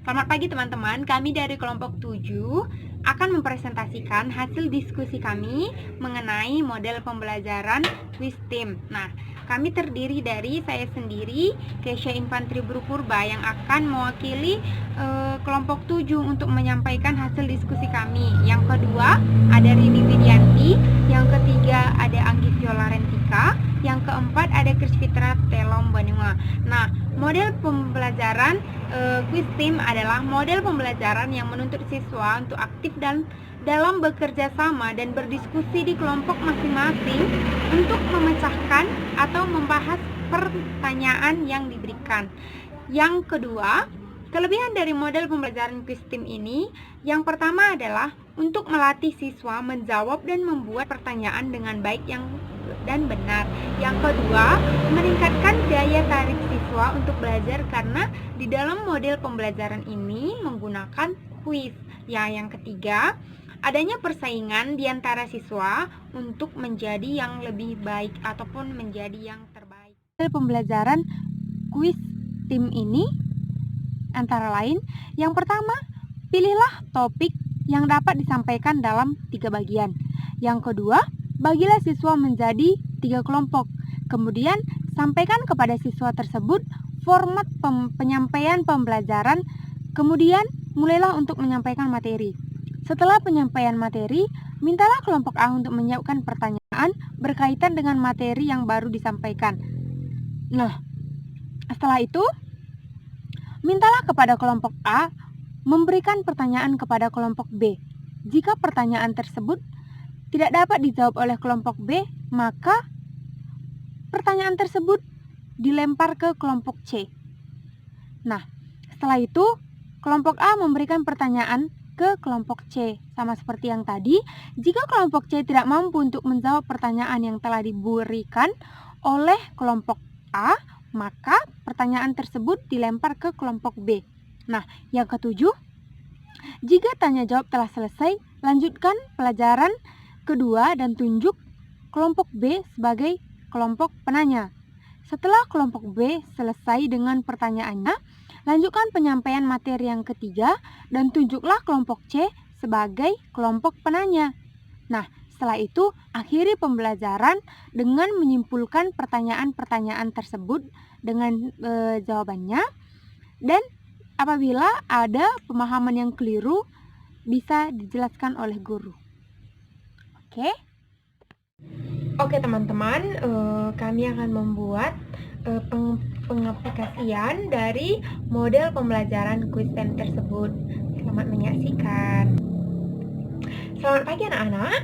Selamat pagi teman-teman, kami dari kelompok 7 akan mempresentasikan hasil diskusi kami mengenai model pembelajaran Wistim. Nah, kami terdiri dari saya sendiri, Kesha Infantri Buru Purba, yang akan mewakili kelompok 7 untuk menyampaikan hasil diskusi kami. Yang kedua, ada Rini Widianti. Yang ketiga, ada Anggi Viola Rentika. Yang keempat, ada Krisfitra Telom Banua. Nah, model pembelajaran Wistim adalah model pembelajaran yang menuntut siswa untuk aktif dan dalam bekerja sama dan berdiskusi di kelompok masing-masing untuk memecahkan atau membahas pertanyaan yang diberikan. Yang kedua, kelebihan dari model pembelajaran Wistim ini, yang pertama adalah untuk melatih siswa menjawab dan membuat pertanyaan dengan baik dan benar. Yang kedua, meningkatkan daya tarik siswa untuk belajar karena di dalam model pembelajaran ini menggunakan kuis. Ya, yang ketiga, adanya persaingan di antara siswa untuk menjadi yang lebih baik ataupun menjadi yang terbaik. Model pembelajaran kuis tim ini antara lain, yang pertama, pilihlah topik yang dapat disampaikan dalam 3 bagian. Yang kedua, bagilah siswa menjadi 3 kelompok. Kemudian, sampaikan kepada siswa tersebut format penyampaian pembelajaran. Kemudian, mulailah untuk menyampaikan materi. Setelah penyampaian materi, mintalah kelompok A untuk menyiapkan pertanyaan berkaitan dengan materi yang baru disampaikan. Nah, setelah itu, mintalah kepada kelompok A memberikan pertanyaan kepada kelompok B. Jika pertanyaan tersebut tidak dapat dijawab oleh kelompok B, maka pertanyaan tersebut dilempar ke kelompok C. Nah, setelah itu kelompok A memberikan pertanyaan ke kelompok C. Sama seperti yang tadi, jika kelompok C tidak mampu untuk menjawab pertanyaan yang telah diberikan oleh kelompok A, maka pertanyaan tersebut dilempar ke kelompok B. Nah, yang ketujuh, jika tanya jawab telah selesai, lanjutkan pelajaran kedua dan tunjuk kelompok B sebagai kelompok penanya. Setelah kelompok B selesai dengan pertanyaannya, lanjutkan penyampaian materi yang ketiga dan tunjuklah kelompok C sebagai kelompok penanya. Nah, setelah itu, akhiri pembelajaran dengan menyimpulkan pertanyaan-pertanyaan tersebut dengan jawabannya, dan apabila ada pemahaman yang keliru, bisa dijelaskan oleh guru. Oke teman-teman, kami akan membuat pengaplikasian dari model pembelajaran Wistim tersebut. Selamat menyaksikan. Selamat pagi anak-anak.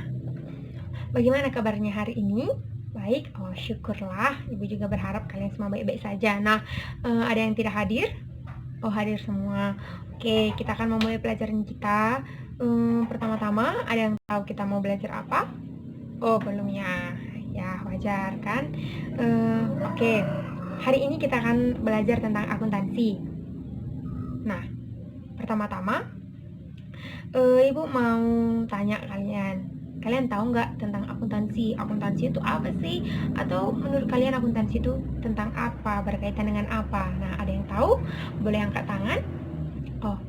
Bagaimana kabarnya hari ini? Baik, syukurlah. Ibu juga berharap kalian semua baik-baik saja. Nah, ada yang tidak hadir? Oh, hadir semua. Oke, kita akan memulai pelajaran kita. Pertama-tama, ada yang tahu kita mau belajar apa? Oh, belum ya. Ya, wajar kan? Oke, hari ini kita akan belajar tentang akuntansi. Nah, pertama-tama, Ibu mau tanya kalian tahu nggak tentang akuntansi? Akuntansi itu apa sih? Atau menurut kalian akuntansi itu tentang apa? Berkaitan dengan apa? Nah, ada yang tahu? Boleh angkat tangan? Oh,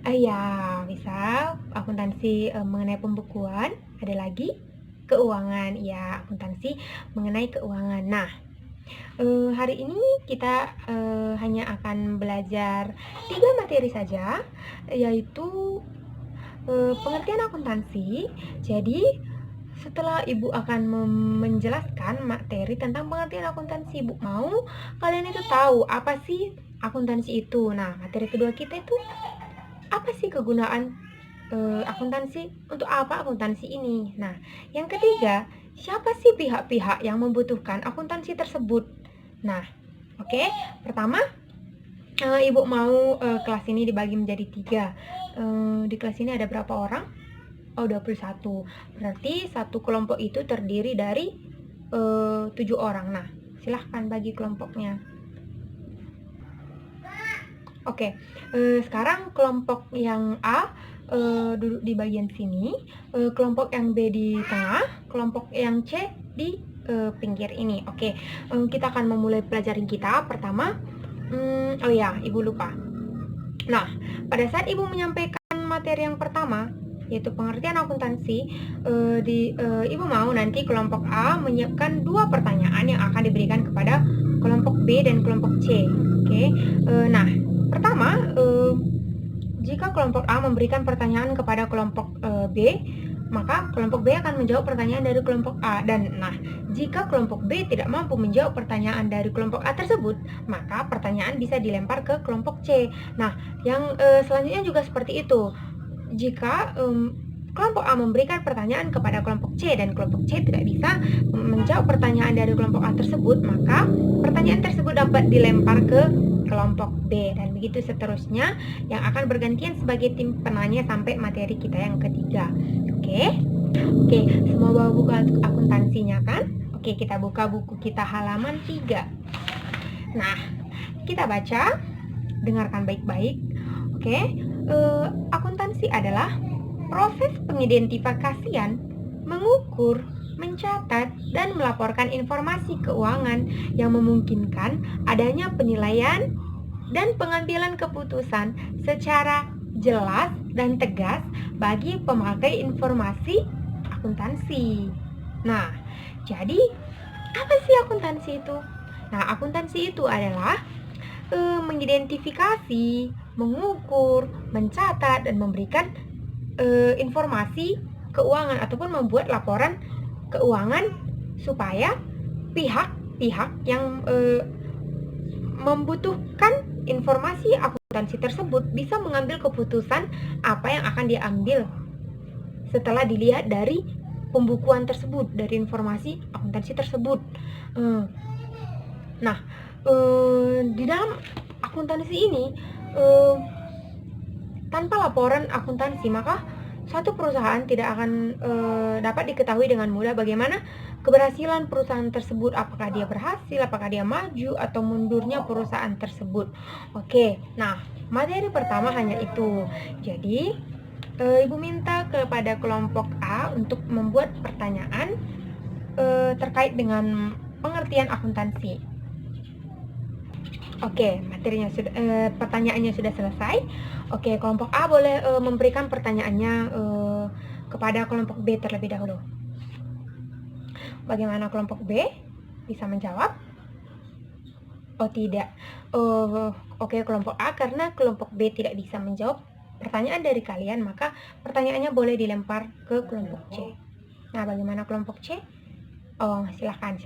ya, bisa. Akuntansi mengenai pembukuan. Ada lagi? Keuangan. Ya, akuntansi mengenai keuangan. Nah, hari ini kita hanya akan belajar 3 materi saja, yaitu pengertian akuntansi. Jadi setelah Ibu akan menjelaskan materi tentang pengertian akuntansi, Ibu mau kalian itu tahu apa sih akuntansi itu. Nah, materi kedua kita itu apa sih kegunaan akuntansi, untuk apa akuntansi ini. Nah, yang ketiga, siapa sih pihak-pihak yang membutuhkan akuntansi tersebut. Nah, oke. Pertama, Ibu mau kelas ini dibagi menjadi 3. Di kelas ini ada berapa orang? Oh, 21. Berarti satu kelompok itu terdiri dari 7 orang. Nah, silahkan bagi kelompoknya. Oke, sekarang kelompok yang A duduk di bagian sini, kelompok yang B di tengah, kelompok yang C di pinggir ini. Oke, kita akan memulai pelajaran kita. Pertama, oh ya, Ibu lupa. Nah, pada saat Ibu menyampaikan materi yang pertama, yaitu pengertian akuntansi, Ibu mau nanti kelompok A menyiapkan 2 pertanyaan yang akan diberikan kepada kelompok B dan kelompok C. Oke. Nah, pertama, jika kelompok A memberikan pertanyaan kepada kelompok B, maka kelompok B akan menjawab pertanyaan dari kelompok A. Dan jika kelompok B tidak mampu menjawab pertanyaan dari kelompok A tersebut, maka pertanyaan bisa dilempar ke kelompok C. Nah, yang selanjutnya juga seperti itu. Jika kelompok A memberikan pertanyaan kepada kelompok C dan kelompok C tidak bisa menjawab pertanyaan dari kelompok A tersebut, maka pertanyaan tersebut dapat dilempar ke kelompok B, dan begitu seterusnya yang akan bergantian sebagai tim penanya sampai materi kita yang ketiga. Oke, semua bawa buku akuntansinya kan? Oke, kita buka buku kita halaman 3. Nah, kita baca, dengarkan baik-baik. Oke, akuntansi adalah proses pengidentifikasian, mengukur, mencatat, dan melaporkan informasi keuangan yang memungkinkan adanya penilaian dan pengambilan keputusan secara jelas dan tegas bagi pemakai informasi akuntansi. Nah, jadi apa sih akuntansi itu? Nah, akuntansi itu adalah mengidentifikasi, mengukur, mencatat, dan memberikan informasi keuangan ataupun membuat laporan keuangan supaya pihak-pihak yang membutuhkan informasi akuntansi tersebut bisa mengambil keputusan apa yang akan diambil setelah dilihat dari pembukuan tersebut, dari informasi akuntansi tersebut. Di dalam akuntansi ini, tanpa laporan akuntansi, maka suatu perusahaan tidak akan dapat diketahui dengan mudah bagaimana keberhasilan perusahaan tersebut, apakah dia berhasil, apakah dia maju, atau mundurnya perusahaan tersebut. Oke, nah materi pertama hanya itu. Jadi, Ibu minta kepada kelompok A untuk membuat pertanyaan terkait dengan pengertian akuntansi. Oke, materinya sudah, pertanyaannya sudah selesai. Oke, kelompok A boleh memberikan pertanyaannya kepada kelompok B terlebih dahulu. Bagaimana kelompok B bisa menjawab? Oh, tidak. Oke, kelompok A, karena kelompok B tidak bisa menjawab pertanyaan dari kalian, maka pertanyaannya boleh dilempar ke kelompok C. Nah, bagaimana kelompok C? Oh, silakan.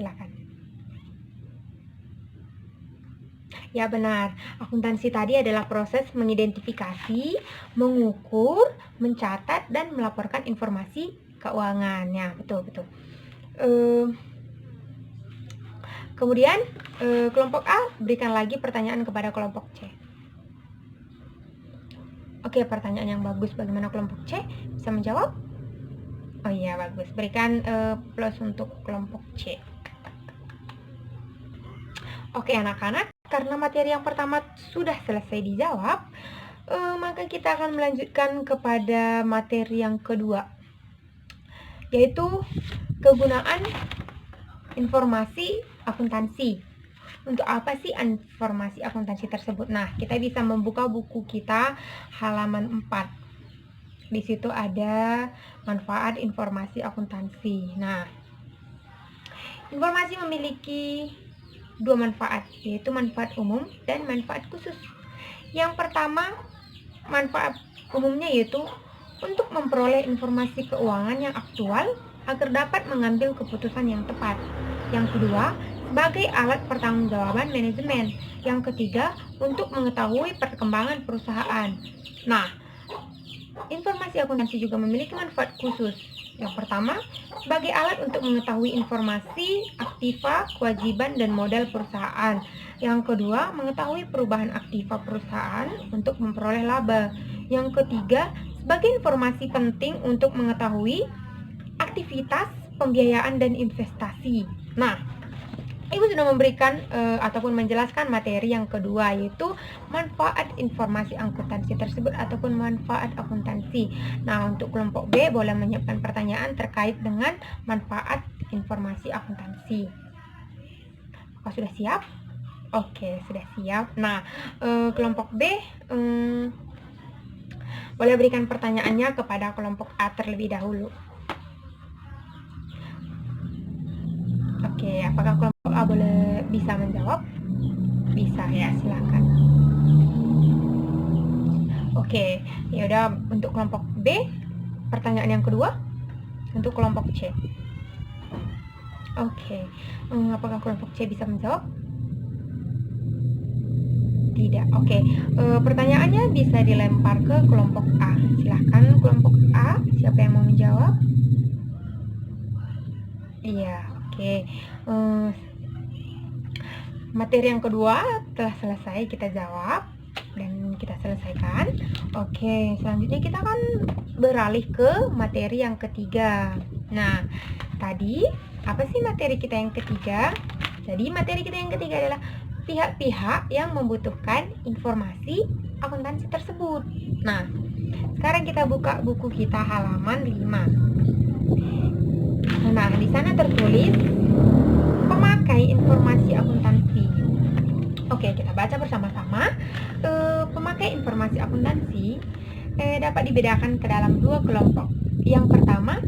Ya benar, akuntansi tadi adalah proses mengidentifikasi, mengukur, mencatat, dan melaporkan informasi keuangannya. Betul. Kemudian kelompok A berikan lagi pertanyaan kepada kelompok C. Oke, pertanyaan yang bagus. Bagaimana kelompok C bisa menjawab? Oh iya, bagus. Berikan plus untuk kelompok C. Oke anak-anak, karena materi yang pertama sudah selesai dijawab, maka kita akan melanjutkan kepada materi yang kedua, yaitu kegunaan informasi akuntansi. Untuk apa sih informasi akuntansi tersebut? Nah, kita bisa membuka buku kita halaman 4. Di situ ada manfaat informasi akuntansi. Nah, informasi memiliki 2 manfaat, yaitu manfaat umum dan manfaat khusus. Yang pertama, manfaat umumnya yaitu untuk memperoleh informasi keuangan yang aktual agar dapat mengambil keputusan yang tepat. Yang kedua, sebagai alat pertanggungjawaban manajemen. Yang ketiga, untuk mengetahui perkembangan perusahaan. Nah, informasi akuntansi juga memiliki manfaat khusus. Yang pertama, sebagai alat untuk mengetahui informasi, aktiva, kewajiban, dan modal perusahaan. Yang kedua, mengetahui perubahan aktiva perusahaan untuk memperoleh laba. Yang ketiga, sebagai informasi penting untuk mengetahui aktivitas, pembiayaan, dan investasi. Nah, Ibu sudah memberikan ataupun menjelaskan materi yang kedua, yaitu manfaat informasi akuntansi tersebut ataupun manfaat akuntansi. Nah, untuk kelompok B boleh menyiapkan pertanyaan terkait dengan manfaat informasi akuntansi. Apakah sudah siap? Oke, sudah siap. Nah, kelompok B boleh berikan pertanyaannya kepada kelompok A terlebih dahulu. Oke, apakah kelompok A boleh bisa menjawab? Bisa ya, silakan. Oke, ya udah, untuk kelompok B, pertanyaan yang kedua untuk kelompok C. Oke, apakah kelompok C bisa menjawab? Tidak. Oke, pertanyaannya bisa dilempar ke kelompok A. Silahkan kelompok A, siapa yang mau menjawab? Iya, oke. Materi yang kedua telah selesai kita jawab dan kita selesaikan. Oke, selanjutnya kita akan beralih ke materi yang ketiga. Nah, tadi apa sih materi kita yang ketiga? Jadi materi kita yang ketiga adalah pihak-pihak yang membutuhkan informasi akuntansi tersebut. Nah, sekarang kita buka buku kita halaman 5. Nah, di sana tertulis pemakai informasi akuntansi. Oke, kita baca bersama-sama. Pemakai informasi akuntansi dapat dibedakan ke dalam dua kelompok. Yang pertama,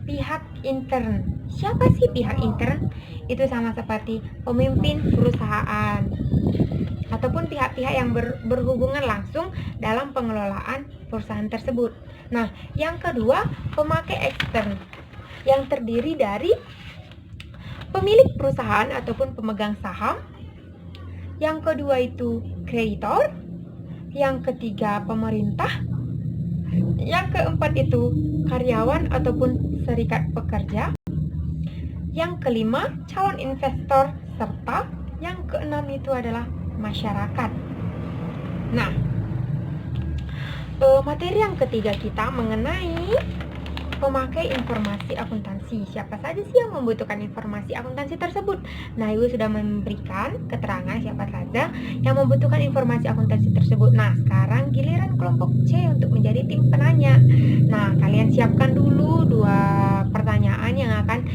pihak intern. Siapa sih pihak intern? Itu sama seperti pemimpin perusahaan ataupun pihak-pihak yang berhubungan langsung dalam pengelolaan perusahaan tersebut. Nah, yang kedua, pemakai ekstern yang terdiri dari pemilik perusahaan ataupun pemegang saham. Yang kedua itu kreditor. Yang ketiga pemerintah. Yang keempat itu karyawan ataupun serikat pekerja. Yang kelima calon investor, serta yang keenam itu adalah masyarakat. Nah, materi yang ketiga kita mengenai pemakai informasi akuntansi. Siapa saja sih yang membutuhkan informasi akuntansi tersebut? Nah, Ibu sudah memberikan keterangan siapa saja yang membutuhkan informasi akuntansi tersebut. Nah, sekarang giliran kelompok C untuk menjadi tim penanya. Nah, kalian siapkan dulu dua pertanyaan yang akan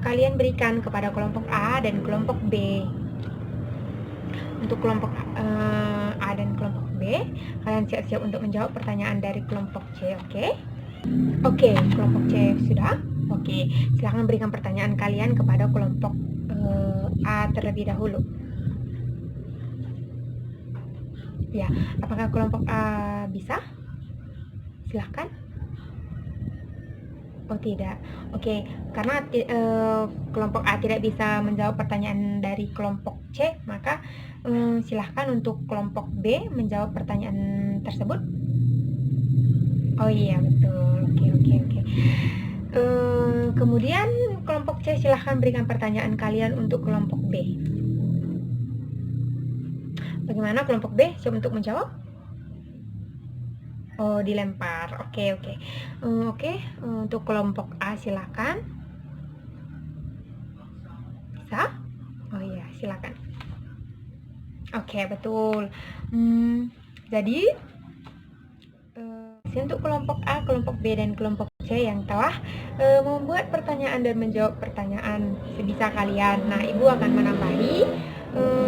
kalian berikan kepada kelompok A dan kelompok B. Untuk kelompok A dan kelompok B, kalian siap-siap untuk menjawab pertanyaan dari kelompok C, oke? Oke, kelompok C sudah. Oke, silahkan berikan pertanyaan kalian kepada kelompok A terlebih dahulu. Ya, apakah kelompok A bisa? Silahkan. Oh tidak. Oke, karena kelompok A tidak bisa menjawab pertanyaan dari kelompok C, maka silahkan untuk kelompok B menjawab pertanyaan tersebut. Oh iya, betul. Oke. Kemudian kelompok C silahkan berikan pertanyaan kalian untuk kelompok B. Bagaimana kelompok B? Siap untuk menjawab? Oh, dilempar. Oke. Untuk kelompok A silakan. Bisa? Oh iya, silakan. Oke, betul. Jadi untuk kelompok A, kelompok B, dan kelompok C yang telah membuat pertanyaan dan menjawab pertanyaan sebisa kalian. Nah, Ibu akan menambahi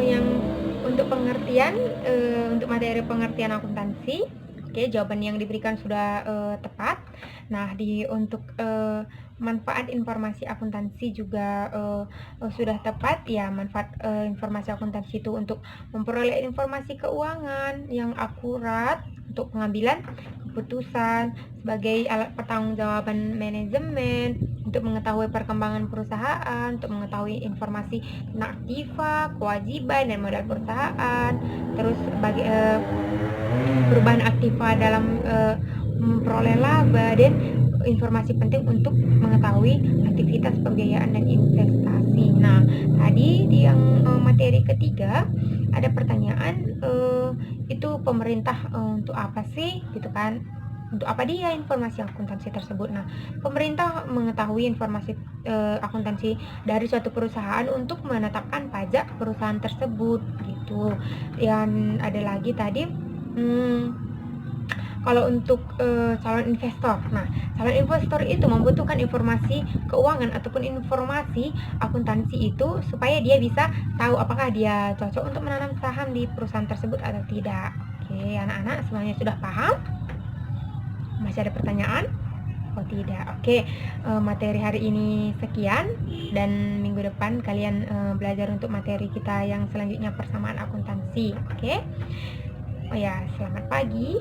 yang untuk pengertian, untuk materi pengertian akuntansi. Oke, jawaban yang diberikan sudah tepat. Nah, untuk manfaat informasi akuntansi juga sudah tepat ya. Manfaat informasi akuntansi itu untuk memperoleh informasi keuangan yang akurat untuk pengambilan keputusan sebagai alat pertanggungjawaban manajemen, untuk mengetahui perkembangan perusahaan, untuk mengetahui informasi tentang aktiva, kewajiban, dan modal perusahaan, terus sebagai perubahan aktiva dalam memperoleh laba, dan informasi penting untuk mengetahui aktivitas pembiayaan dan investasi. Nah, tadi di yang materi ketiga ada pertanyaan, itu pemerintah untuk apa sih gitu kan, untuk apa dia informasi akuntansi tersebut. Nah, pemerintah mengetahui informasi akuntansi dari suatu perusahaan untuk menetapkan pajak perusahaan tersebut gitu. Dan ada lagi tadi Kalau untuk calon investor, nah calon investor itu membutuhkan informasi keuangan ataupun informasi akuntansi itu supaya dia bisa tahu apakah dia cocok untuk menanam saham di perusahaan tersebut atau tidak. Oke, anak-anak semuanya sudah paham? Masih ada pertanyaan? Oh tidak. Oke, materi hari ini sekian, dan minggu depan kalian belajar untuk materi kita yang selanjutnya, persamaan akuntansi. Oke. Oh ya, selamat pagi.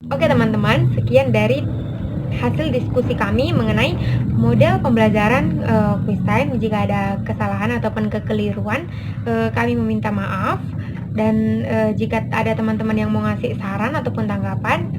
Oke teman-teman, sekian dari hasil diskusi kami mengenai model pembelajaran quiz time. Jika ada kesalahan ataupun kekeliruan, kami meminta maaf. Dan jika ada teman-teman yang mau ngasih saran ataupun tanggapan,